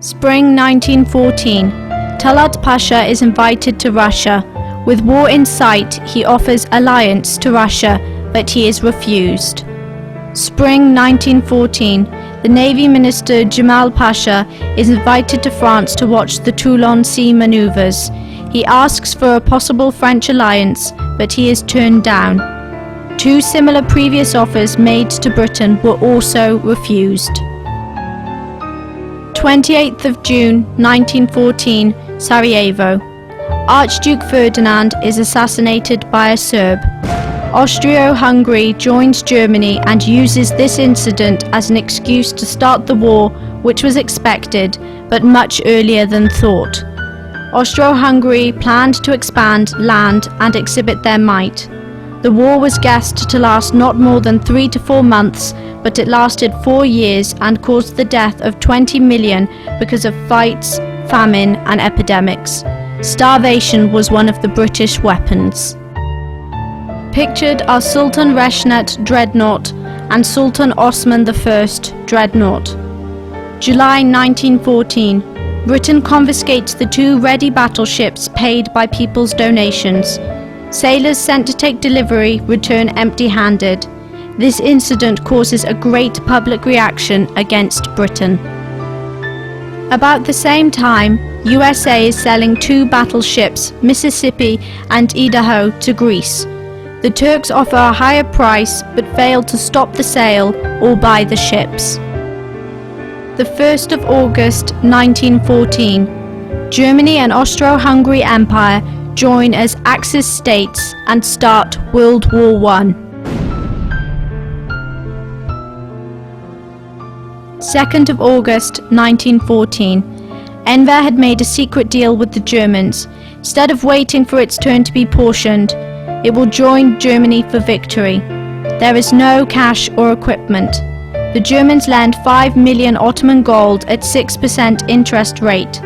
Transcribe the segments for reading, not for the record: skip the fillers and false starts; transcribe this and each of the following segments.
Spring 1914. Talat Pasha is invited to Russia. With war in sight, he offers alliance to Russia, but he is refused. Spring 1914. The Navy Minister Jamal Pasha is invited to France to watch the Toulon Sea maneuvers. He asks for a possible French alliance, but he is turned down. Two similar previous offers made to Britain were also refused. 28th of June 1914, Sarajevo. Archduke Ferdinand is assassinated by a Serb. Austro-Hungary joins Germany and uses this incident as an excuse to start the war, which was expected, but much earlier than thought. Austro-Hungary planned to expand land and exhibit their might. The war was guessed to last not more than 3 to 4 months, but it lasted 4 years and caused the death of 20 million because of fights, famine and epidemics. Starvation was one of the British weapons. Pictured are Sultan Reshnet Dreadnought and Sultan Osman I Dreadnought. July 1914. Britain confiscates the 2 ready battleships paid by people's donations. Sailors sent to take delivery return empty-handed. This incident causes a great public reaction against Britain. About the same time, USA is selling 2 battleships, Mississippi and Idaho, to Greece. The Turks offer a higher price but fail to stop the sale or buy the ships. The 1st of August 1914. Germany and Austro-Hungary Empire join as Axis states and start World War I. 2nd of August 1914. Enver had made a secret deal with the Germans. Instead of waiting for its turn to be portioned, it will join Germany for victory. There is no cash or equipment. The Germans lend 5 million Ottoman gold at 6% interest rate.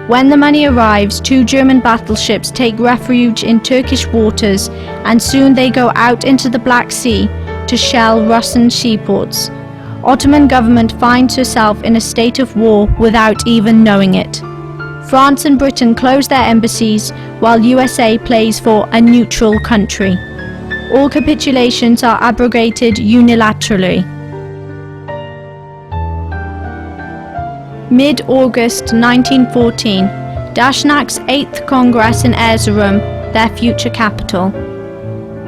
When the money arrives, 2 German battleships take refuge in Turkish waters, and soon they go out into the Black Sea to shell Russian seaports. Ottoman government finds herself in a state of war without even knowing it. France and Britain close their embassies while USA plays for a neutral country. All capitulations are abrogated unilaterally. Mid-August 1914. Dashnak's 8th Congress in Erzurum, their future capital.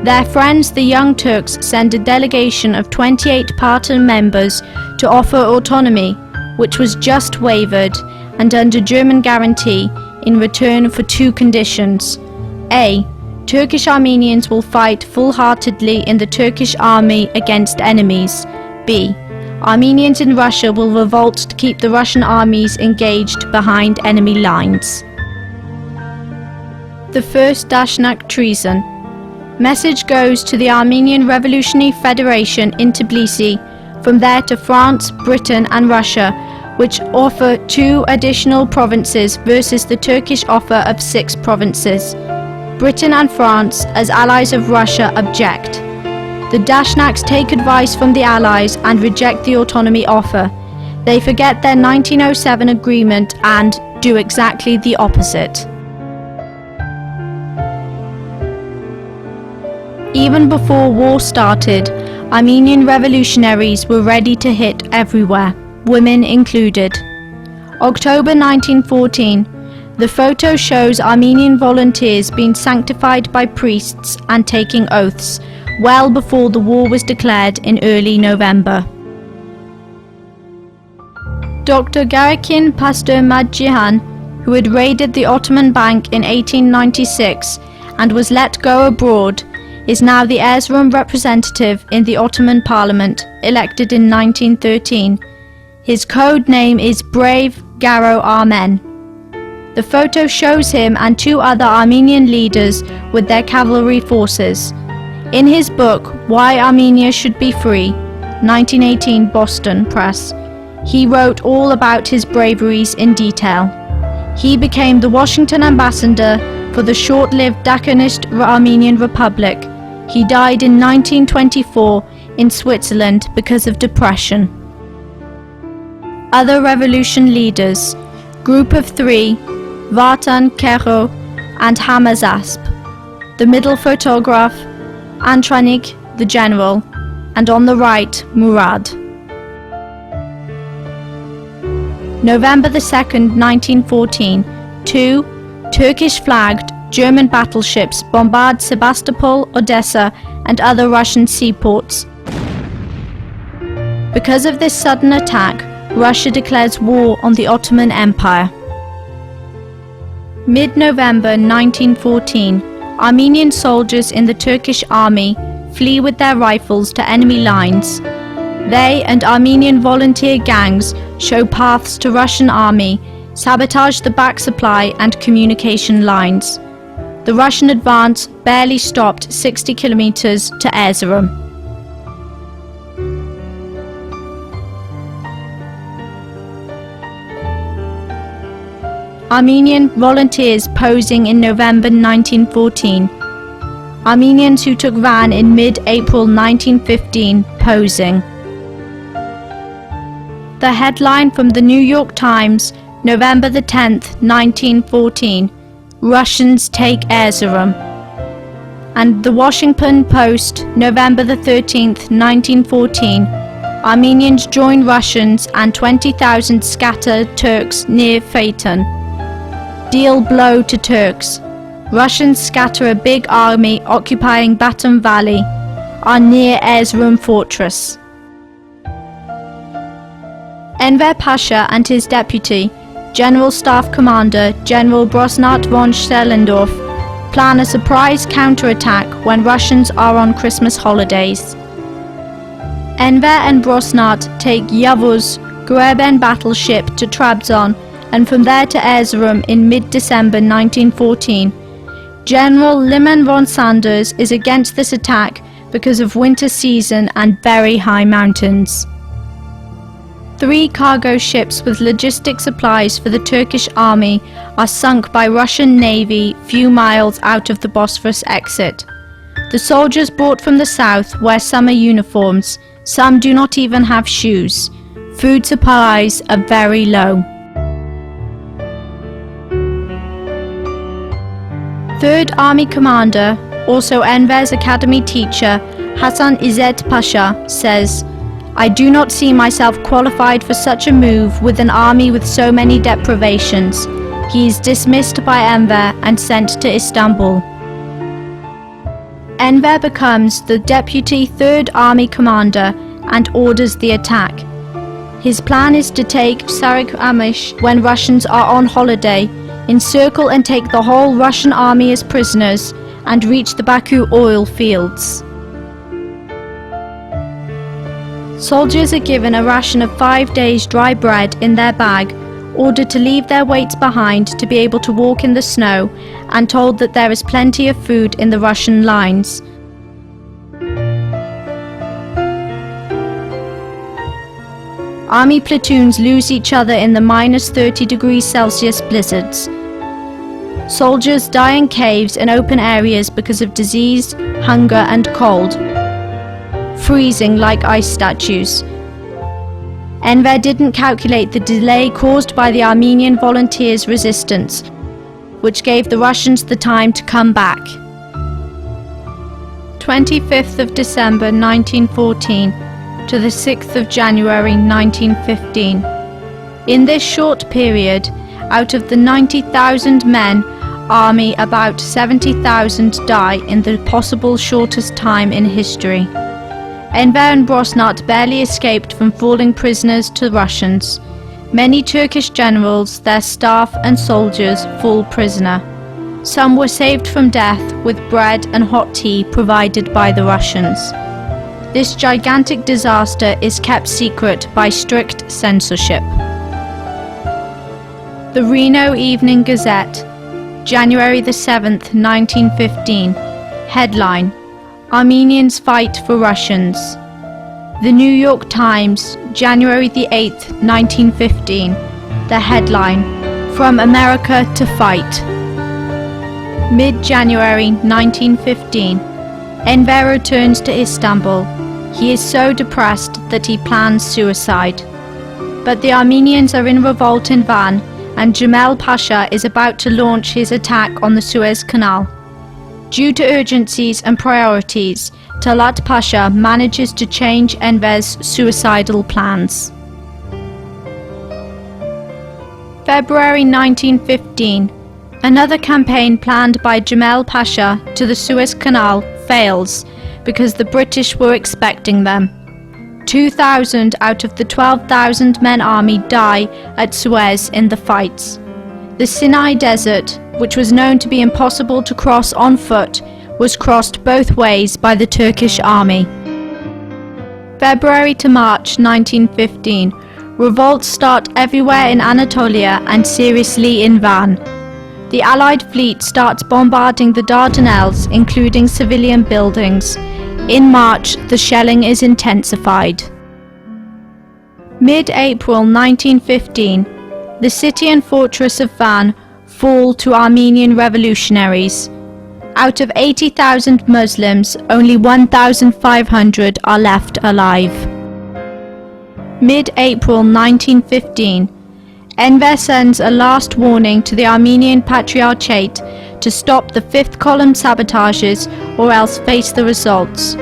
Their friends the Young Turks send a delegation of 28 party members to offer autonomy, which was just wavered, and under German guarantee in return for 2 conditions. A. Turkish Armenians will fight full-heartedly in the Turkish army against enemies. B. Armenians in Russia will revolt to keep the Russian armies engaged behind enemy lines. The first Dashnak treason. Message goes to the Armenian Revolutionary Federation in Tbilisi, from there to France, Britain and Russia, which offer 2 additional provinces versus the Turkish offer of 6 provinces. Britain and France, as allies of Russia, object. The Dashnaks take advice from the Allies and reject the autonomy offer. They forget their 1907 agreement and do exactly the opposite. Even before war started, Armenian revolutionaries were ready to hit everywhere, women included. October 1914. The photo shows Armenian volunteers being sanctified by priests and taking oaths, well before the war was declared in early November. Dr. Garakin Pastor-Madjihan, who had raided the Ottoman Bank in 1896 and was let go abroad, is now the Erzurum representative in the Ottoman Parliament, elected in 1913. His code name is Brave Garo Armen. The photo shows him and 2 other Armenian leaders with their cavalry forces. In his book, Why Armenia Should Be Free, 1918 Boston Press, he wrote all about his braveries in detail. He became the Washington ambassador for the short-lived Dakanist Armenian Republic. He died in 1924 in Switzerland because of depression. Other revolution leaders. Group of 3, Vartan, Kero, and Hamazasp. The middle photograph, Antranik, the general, and on the right, Murad. November the 2nd, 1914, 2 Turkish-flagged German battleships bombard Sebastopol, Odessa, and other Russian seaports. Because of this sudden attack, Russia declares war on the Ottoman Empire. Mid-November 1914, Armenian soldiers in the Turkish army flee with their rifles to enemy lines. They and Armenian volunteer gangs show paths to Russian army, sabotage the back supply and communication lines. The Russian advance barely stopped 60 kilometers to Erzurum. Armenian volunteers posing in November 1914. Armenians who took van in mid-April 1915 posing. The headline from the New York Times, November the 10th, 1914, Russians take Erzurum. And the Washington Post, November the 13th, 1914, Armenians join Russians and 20,000 scatter Turks near Phaeton. Deal blow to Turks. Russians scatter a big army occupying Batum Valley, are near Erzurum fortress. Enver Pasha and his deputy, General Staff Commander General Brosnat von Stellendorf, plan a surprise counterattack when Russians are on Christmas holidays. Enver and Brosnat take Yavuz, Greben battleship to Trabzon and from there to Erzurum in mid-December 1914. General Liman von Sanders is against this attack because of winter season and very high mountains. 3 cargo ships with logistic supplies for the Turkish army are sunk by Russian Navy few miles out of the Bosphorus exit. The soldiers brought from the south wear summer uniforms. Some do not even have shoes. Food supplies are very low. 3rd Army Commander, also Enver's academy teacher, Hasan İzzet Pasha, says, "I do not see myself qualified for such a move with an army with so many deprivations." He is dismissed by Enver and sent to Istanbul. Enver becomes the deputy 3rd Army Commander and orders the attack. His plan is to take Sarıkamış when Russians are on holiday, encircle and take the whole Russian army as prisoners, and reach the Baku oil fields. Soldiers are given a ration of 5 days dry bread in their bag, ordered to leave their weights behind to be able to walk in the snow, and told that there is plenty of food in the Russian lines. Army platoons lose each other in the -30°C blizzards. Soldiers die in caves and open areas because of disease, hunger and cold, freezing like ice statues. Enver didn't calculate the delay caused by the Armenian volunteers' resistance, which gave the Russians the time to come back. 25th of December 1914 to the 6th of January 1915. In this short period, out of the 90,000 men, army, about 70,000 die in the possible shortest time in history. Enver and Brosnat barely escaped from falling prisoners to Russians. Many Turkish generals, their staff and soldiers fall prisoner. Some were saved from death with bread and hot tea provided by the Russians. This gigantic disaster is kept secret by strict censorship. The Reno Evening Gazette, January the 7th, 1915. Headline: Armenians fight for Russians. The New York Times, January the 8th, 1915. The headline: From America to Fight. Mid-January 1915. Enver returns to Istanbul. He is so depressed that he plans suicide. But the Armenians are in revolt in Van and Jamal Pasha is about to launch his attack on the Suez Canal. Due to urgencies and priorities, Talat Pasha manages to change Enver's suicidal plans. February 1915. Another campaign planned by Jamal Pasha to the Suez Canal fails because the British were expecting them. 2,000 out of the 12,000 men army die at Suez in the fights. The Sinai Desert, which was known to be impossible to cross on foot, was crossed both ways by the Turkish army. February to March 1915. Revolts start everywhere in Anatolia and seriously in Van. The Allied fleet starts bombarding the Dardanelles, including civilian buildings. In March, the shelling is intensified. Mid-April 1915, the city and fortress of Van fall to Armenian revolutionaries. Out of 80,000 Muslims, only 1,500 are left alive. Mid-April 1915, Enver sends a last warning to the Armenian Patriarchate to stop the fifth column sabotages or else face the results.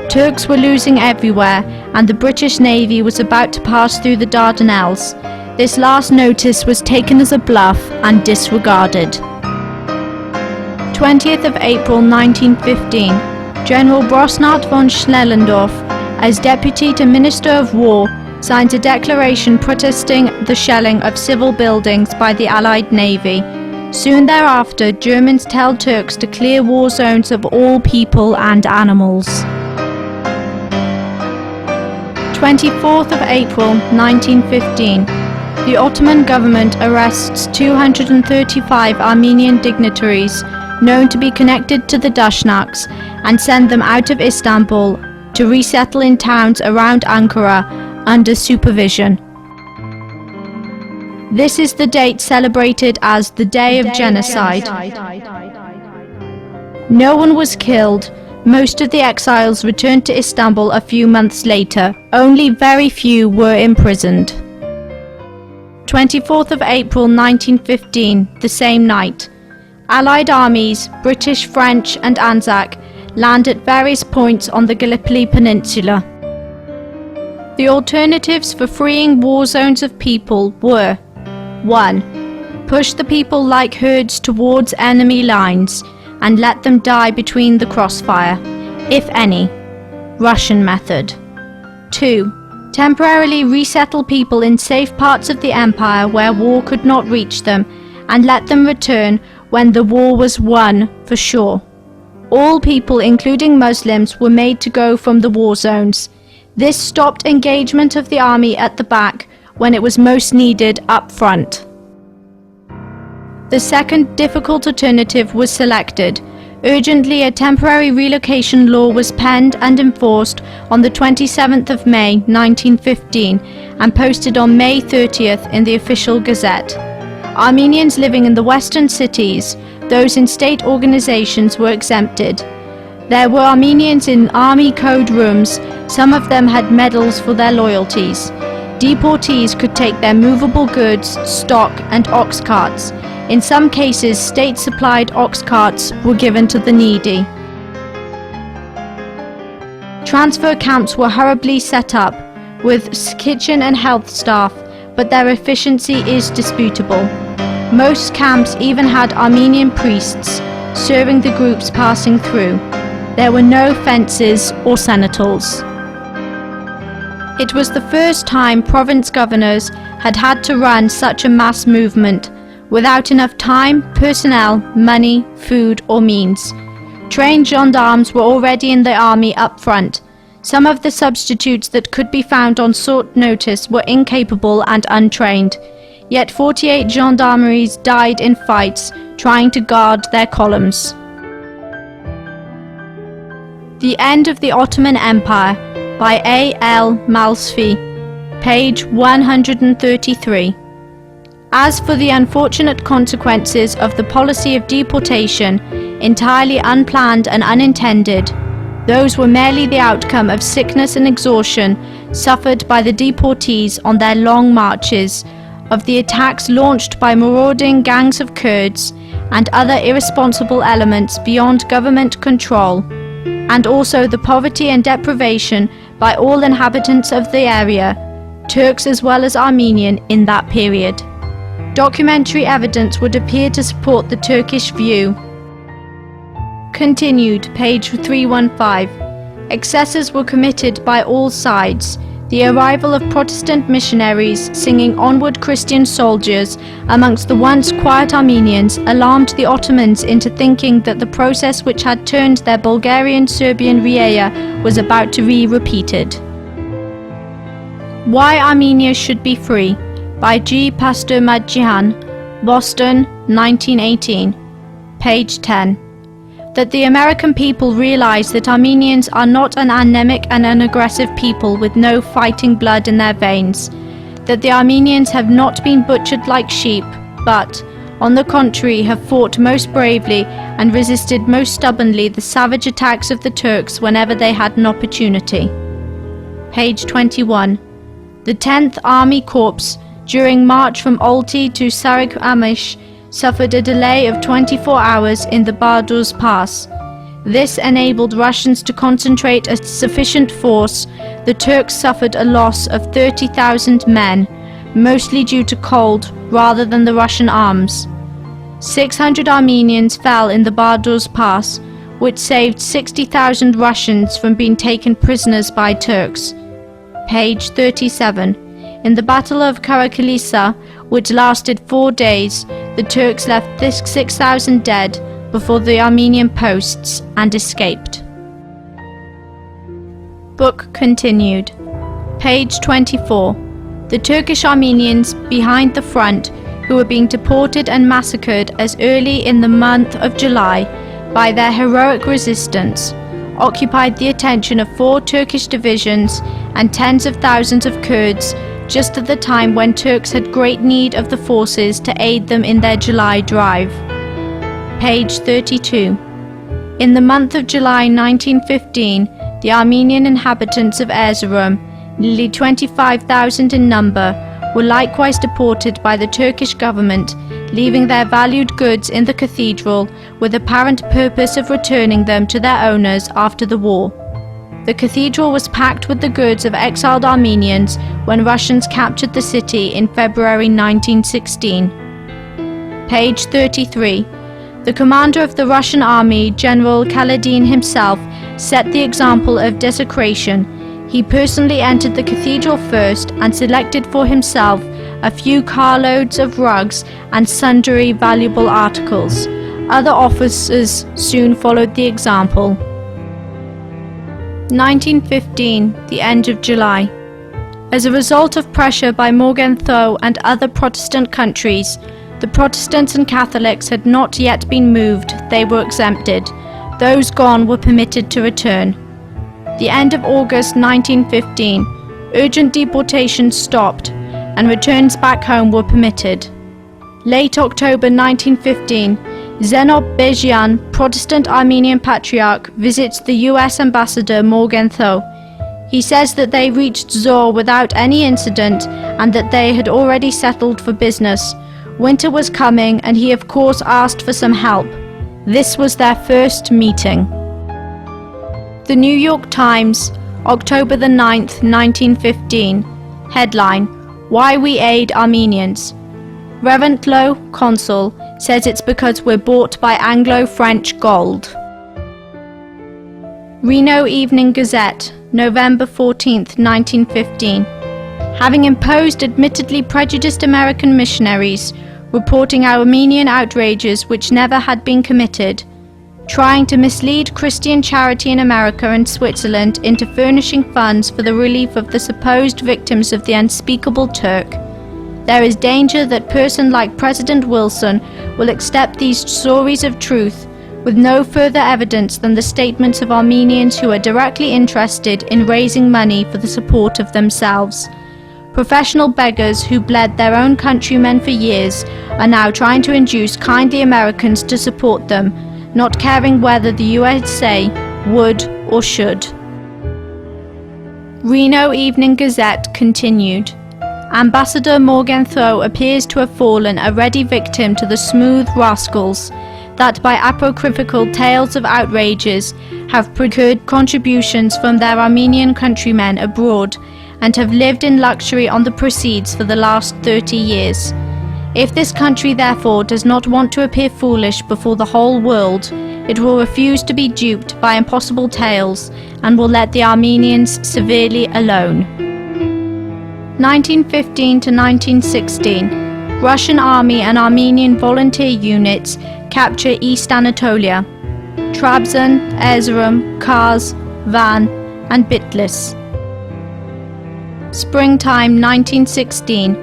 Turks were losing everywhere and the British Navy was about to pass through the Dardanelles. This last notice was taken as a bluff and disregarded. 20th of April 1915, General Brosnart von Schnellendorf, as Deputy to Minister of War, signs a declaration protesting the shelling of civil buildings by the Allied Navy. Soon thereafter, Germans tell Turks to clear war zones of all people and animals. 24th of April 1915. The Ottoman government arrests 235 Armenian dignitaries known to be connected to the Dashnaks and send them out of Istanbul to resettle in towns around Ankara under supervision. This is the date celebrated as the Day of Genocide. No one was killed. Most of the exiles returned to Istanbul a few months later. Only very few were imprisoned. 24th of April 1915, the same night. Allied armies, British, French and Anzac, land at various points on the Gallipoli Peninsula. The alternatives for freeing war zones of people were: 1. Push the people like herds towards enemy lines and let them die between the crossfire, if any. Russian method. 2. Temporarily resettle people in safe parts of the empire where war could not reach them and let them return when the war was won for sure. All people, including Muslims, were made to go from the war zones. This stopped engagement of the army at the back when it was most needed up front. The second difficult alternative was selected. Urgently, a temporary relocation law was penned and enforced on the 27th of May 1915 and posted on May 30th in the official Gazette. Armenians living in the western cities, those in state organizations, were exempted. There were Armenians in army code rooms. Some of them had medals for their loyalties. Deportees could take their movable goods, stock and ox carts. In some cases, state-supplied ox carts were given to the needy. Transfer camps were hurriedly set up, with kitchen and health staff, but their efficiency is disputable. Most camps even had Armenian priests serving the groups passing through. There were no fences or sentinels. It was the first time province governors had had to run such a mass movement without enough time, personnel, money, food or means. Trained gendarmes were already in the army up front. Some of the substitutes that could be found on short notice were incapable and untrained. Yet 48 gendarmeries died in fights trying to guard their columns. The End of the Ottoman Empire by A. L. Malsfi, page 133. As for the unfortunate consequences of the policy of deportation, entirely unplanned and unintended, those were merely the outcome of sickness and exhaustion suffered by the deportees on their long marches, of the attacks launched by marauding gangs of Kurds and other irresponsible elements beyond government control, and also the poverty and deprivation by all inhabitants of the area, Turks as well as Armenian, in that period. Documentary evidence would appear to support the Turkish view. Continued, page 315. Excesses were committed by all sides. The arrival of Protestant missionaries singing "Onward Christian Soldiers" amongst the once quiet Armenians alarmed the Ottomans into thinking that the process which had turned their Bulgarian-Serbian Rieja was about to be repeated. Why Armenia Should Be Free, by G. Pastor Madjian, Boston, 1918, page 10. That the American people realize that Armenians are not an anemic and unaggressive people with no fighting blood in their veins, that the Armenians have not been butchered like sheep, but, on the contrary, have fought most bravely and resisted most stubbornly the savage attacks of the Turks whenever they had an opportunity. Page 21. The 10th Army Corps, during march from Olti to Sarıkamış, suffered a delay of 24 hours in the Barduz Pass. This enabled Russians to concentrate a sufficient force. The Turks suffered a loss of 30,000 men, mostly due to cold rather than the Russian arms. 600 Armenians fell in the Barduz Pass, which saved 60,000 Russians from being taken prisoners by Turks. Page 37. In the Battle of Karakalisa, which lasted 4 days, the Turks left 6,000 dead before the Armenian posts and escaped. Book continued. Page 24. The Turkish Armenians behind the front, who were being deported and massacred as early in the month of July by their heroic resistance, occupied the attention of 4 Turkish divisions and tens of thousands of Kurds just at the time when Turks had great need of the forces to aid them in their July drive. Page 32. In the month of July 1915, the Armenian inhabitants of Erzurum, nearly 25,000 in number, were likewise deported by the Turkish government, leaving their valued goods in the cathedral with apparent purpose of returning them to their owners after the war. The cathedral was packed with the goods of exiled Armenians when Russians captured the city in February 1916. Page 33. The commander of the Russian army, General Kaledin himself, set the example of desecration. He personally entered the cathedral first and selected for himself a few carloads of rugs and sundry valuable articles. Other officers soon followed the example. 1915, the end of July. As a result of pressure by Morgenthau and other Protestant countries, the Protestants and Catholics had not yet been moved, they were exempted. Those gone were permitted to return. The end of August 1915, urgent deportations stopped, and returns back home were permitted. Late October 1915, Zenob Bejian, Protestant Armenian Patriarch, visits the US Ambassador Morgenthau. He says that they reached Zor without any incident and that they had already settled for business. Winter was coming and he of course asked for some help. This was their first meeting. The New York Times, October the 9th, 1915. Headline: Why We Aid Armenians. Reventlow, consul, says it's because we're bought by Anglo-French gold. Reno Evening Gazette, November 14th, 1915. Having imposed admittedly prejudiced American missionaries, reporting Armenian outrages which never had been committed, trying to mislead Christian charity in America and Switzerland into furnishing funds for the relief of the supposed victims of the unspeakable Turk, there is danger that person like President Wilson will accept these stories of truth with no further evidence than the statements of Armenians who are directly interested in raising money for the support of themselves. Professional beggars who bled their own countrymen for years are now trying to induce kindly Americans to support them, not caring whether the USA would or should. Reno Evening Gazette continued. Ambassador Morgenthau appears to have fallen a ready victim to the smooth rascals that by apocryphal tales of outrages have procured contributions from their Armenian countrymen abroad and have lived in luxury on the proceeds for the last 30 years. If this country therefore does not want to appear foolish before the whole world, it will refuse to be duped by impossible tales and will let the Armenians severely alone. 1915 to 1916, Russian Army and Armenian volunteer units capture East Anatolia, Trabzon, Erzurum, Kars, Van, and Bitlis. Springtime 1916,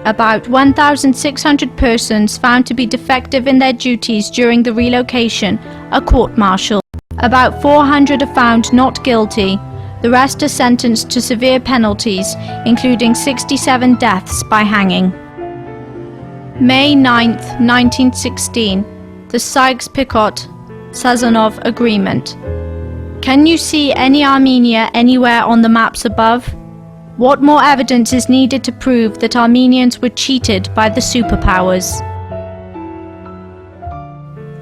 about 1,600 persons found to be defective in their duties during the relocation are court-martialed. About 400 are found not guilty. The rest are sentenced to severe penalties, including 67 deaths by hanging. May 9th, 1916, the Sykes-Picot-Sazonov Agreement. Can you see any Armenia anywhere on the maps above? What more evidence is needed to prove that Armenians were cheated by the superpowers?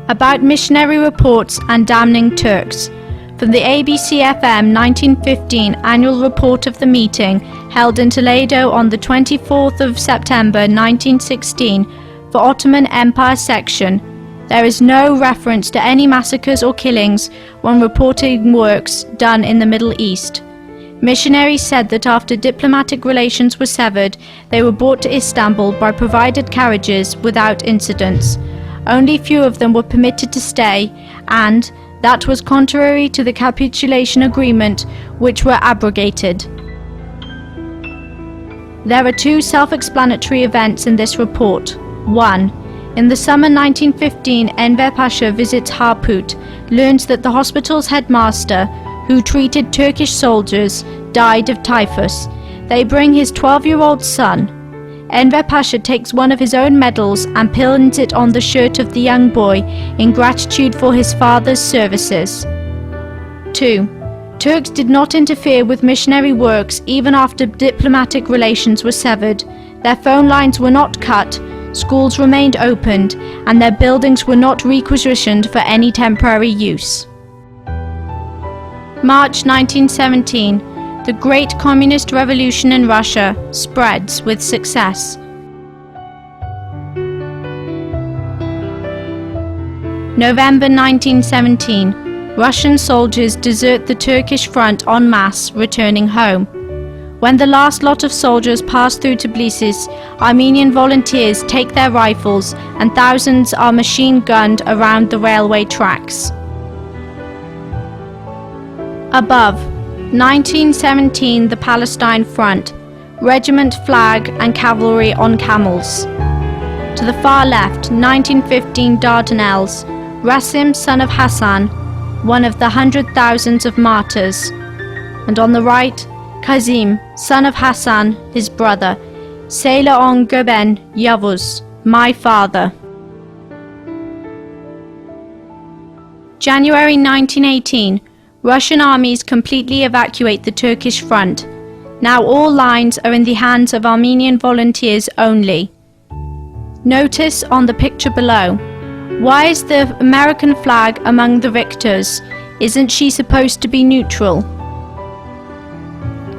About missionary reports and damning Turks. From the ABC-FM 1915 annual report of the meeting held in Toledo on the 24th of September 1916 for Ottoman Empire section, there is no reference to any massacres or killings when reporting works done in the Middle East. Missionaries said that after diplomatic relations were severed, they were brought to Istanbul by provided carriages without incidents. Only few of them were permitted to stay, and that was contrary to the capitulation agreement, which were abrogated. There are two self-explanatory events in this report. 1. In the summer 1915, Enver Pasha visits Harput, learns that the hospital's headmaster, who treated Turkish soldiers, died of typhus. They bring his 12-year-old son. Enver Pasha takes one of his own medals and pins it on the shirt of the young boy in gratitude for his father's services. 2. Turks did not interfere with missionary works even after diplomatic relations were severed. Their phone lines were not cut, schools remained opened, and their buildings were not requisitioned for any temporary use. March 1917. The Great Communist Revolution in Russia spreads with success. November 1917. Russian soldiers desert the Turkish front en masse, returning home. When the last lot of soldiers pass through Tbilisi, Armenian volunteers take their rifles and thousands are machine-gunned around the railway tracks. Above, 1917, the Palestine Front, regiment flag and cavalry on camels. To the far left, 1915 Dardanelles, Rasim, son of Hassan, one of the 100,000s of martyrs. And on the right, Kazim, son of Hassan, his brother, Sailor on Göben Yavuz, my father. January 1918, Russian armies completely evacuate the Turkish front. Now all lines are in the hands of Armenian volunteers only. Notice on the picture below. Why is the American flag among the victors? Isn't she supposed to be neutral?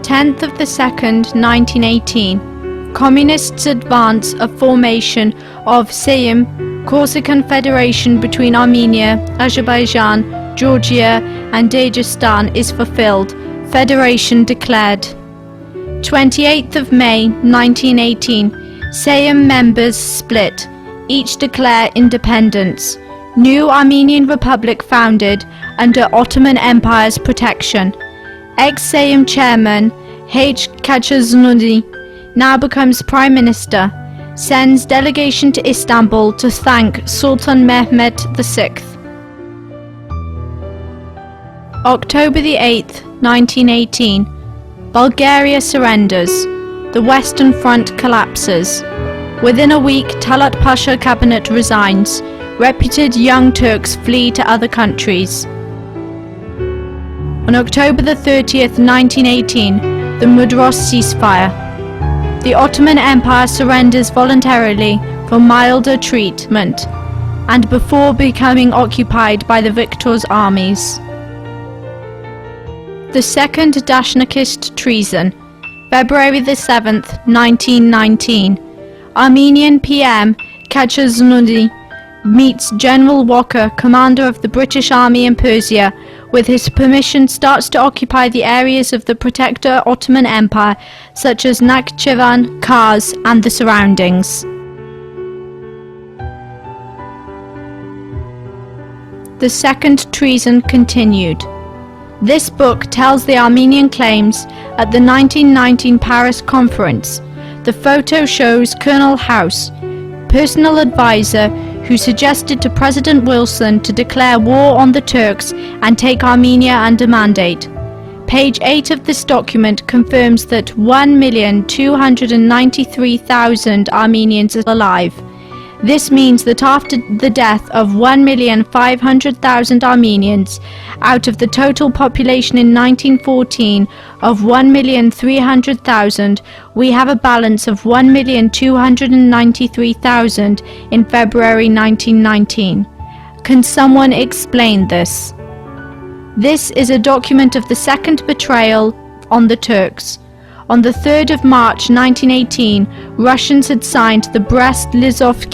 10th of the 2nd, 1918. Communists advance a formation of Sejm, Corsican Federation between Armenia, Azerbaijan, Georgia and Dagestan is fulfilled. Federation declared. 28th of May 1918. Sejm members split. Each declare independence. New Armenian Republic founded under Ottoman Empire's protection. Ex-Sejm chairman H. Kachaznudi now becomes Prime Minister. Sends delegation to Istanbul to thank Sultan Mehmet VI. October the 8th, 1918. Bulgaria surrenders. The Western Front collapses. Within a week, Talat Pasha cabinet resigns. Reputed young Turks flee to other countries. On October the 30th, 1918, the Mudros ceasefire. the Ottoman Empire surrenders voluntarily for milder treatment, and before becoming occupied by the victor's armies. The Second Dashnakist Treason, February the 7th, 1919. Armenian PM Kachazunudi meets General Walker, commander of the British Army in Persia. With his permission, starts to occupy the areas of the Protector Ottoman Empire, such as Nakhchivan, Kars, and the surroundings. The Second Treason Continued. This book tells the Armenian claims at the 1919 Paris conference. The photo shows Colonel House, personal advisor, who suggested to President Wilson to declare war on the Turks and take Armenia under mandate. Page 8 of this document confirms that 1,293,000 Armenians are alive. This means that after the death of 1,500,000 Armenians, out of the total population in 1914 of 1,300,000, we have a balance of 1,293,000 in February 1919. Can someone explain this? This is a document of the second betrayal on the Turks. On the 3rd of March 1918, Russians had signed the Brest-Litovsk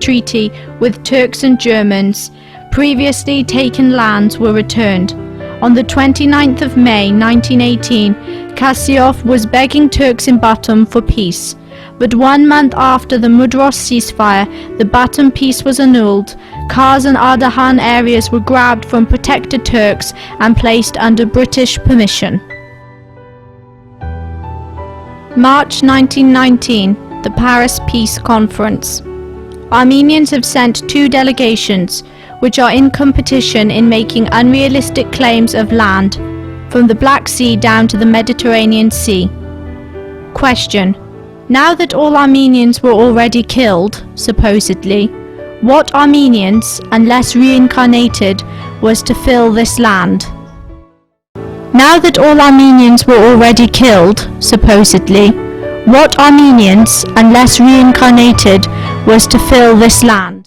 Treaty with Turks and Germans. Previously taken lands were returned. On the 29th of May 1918, Kassyov was begging Turks in Batum for peace. But 1 month after the Mudros ceasefire, the Batum peace was annulled. Kars and Ardahan areas were grabbed from protected Turks and placed under British permission. March 1919, the Paris Peace Conference. Armenians have sent 2 delegations, which are in competition in making unrealistic claims of land, from the Black Sea down to the Mediterranean Sea. Question: now that all Armenians were already killed, supposedly, what Armenians, unless reincarnated, was to fill this land? Now that all Armenians were already killed, supposedly, what Armenians, unless reincarnated, was to fill this land?